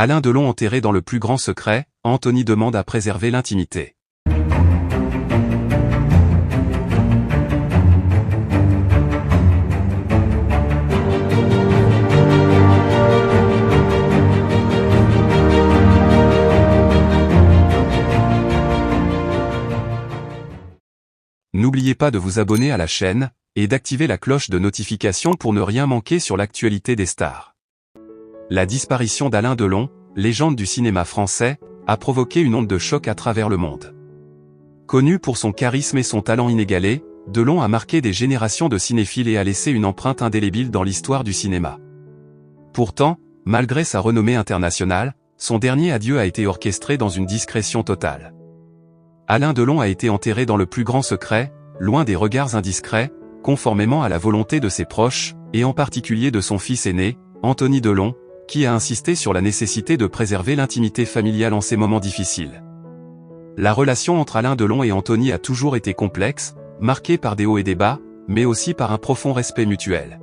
Alain Delon enterré dans le plus grand secret, Anthony demande à préserver l'intimité. N'oubliez pas de vous abonner à la chaîne, et d'activer la cloche de notification pour ne rien manquer sur l'actualité des stars. La disparition d'Alain Delon, légende du cinéma français, a provoqué une onde de choc à travers le monde. Connu pour son charisme et son talent inégalé, Delon a marqué des générations de cinéphiles et a laissé une empreinte indélébile dans l'histoire du cinéma. Pourtant, malgré sa renommée internationale, son dernier adieu a été orchestré dans une discrétion totale. Alain Delon a été enterré dans le plus grand secret, loin des regards indiscrets, conformément à la volonté de ses proches, et en particulier de son fils aîné, Anthony Delon, qui a insisté sur la nécessité de préserver l'intimité familiale en ces moments difficiles. La relation entre Alain Delon et Anthony a toujours été complexe, marquée par des hauts et des bas, mais aussi par un profond respect mutuel.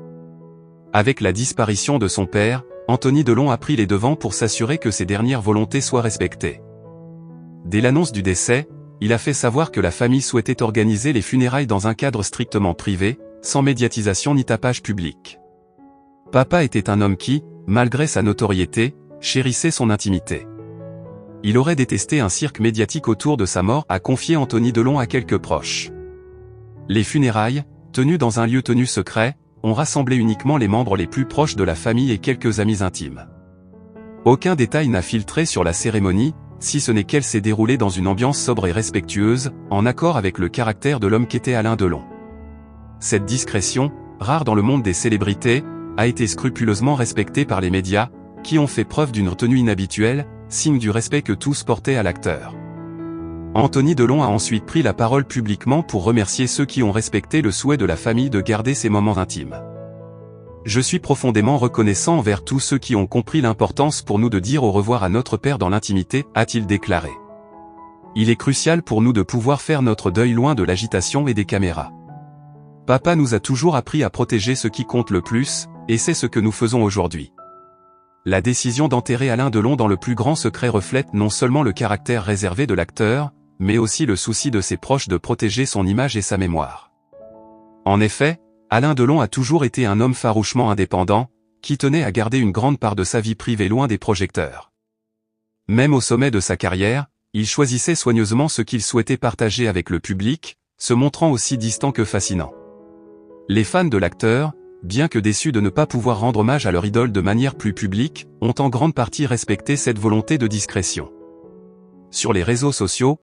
Avec la disparition de son père, Anthony Delon a pris les devants pour s'assurer que ses dernières volontés soient respectées. Dès l'annonce du décès, il a fait savoir que la famille souhaitait organiser les funérailles dans un cadre strictement privé, sans médiatisation ni tapage public. Papa était un homme qui, malgré sa notoriété, chérissait son intimité. Il aurait détesté un cirque médiatique autour de sa mort, a confié Anthony Delon à quelques proches. Les funérailles, tenues dans un lieu tenu secret, ont rassemblé uniquement les membres les plus proches de la famille et quelques amis intimes. Aucun détail n'a filtré sur la cérémonie, si ce n'est qu'elle s'est déroulée dans une ambiance sobre et respectueuse, en accord avec le caractère de l'homme qu'était Alain Delon. Cette discrétion, rare dans le monde des célébrités, a été scrupuleusement respectée par les médias, qui ont fait preuve d'une retenue inhabituelle, signe du respect que tous portaient à l'acteur. Anthony Delon a ensuite pris la parole publiquement pour remercier ceux qui ont respecté le souhait de la famille de garder ces moments intimes. « Je suis profondément reconnaissant envers tous ceux qui ont compris l'importance pour nous de dire au revoir à notre père dans l'intimité, a-t-il déclaré. Il est crucial pour nous de pouvoir faire notre deuil loin de l'agitation et des caméras. Papa nous a toujours appris à protéger ce qui compte le plus, et c'est ce que nous faisons aujourd'hui. » La décision d'enterrer Alain Delon dans le plus grand secret reflète non seulement le caractère réservé de l'acteur, mais aussi le souci de ses proches de protéger son image et sa mémoire. En effet, Alain Delon a toujours été un homme farouchement indépendant, qui tenait à garder une grande part de sa vie privée loin des projecteurs. Même au sommet de sa carrière, il choisissait soigneusement ce qu'il souhaitait partager avec le public, se montrant aussi distant que fascinant. Les fans de l'acteur, bien que déçus de ne pas pouvoir rendre hommage à leur idole de manière plus publique, ont en grande partie respecté cette volonté de discrétion. Sur les réseaux sociaux,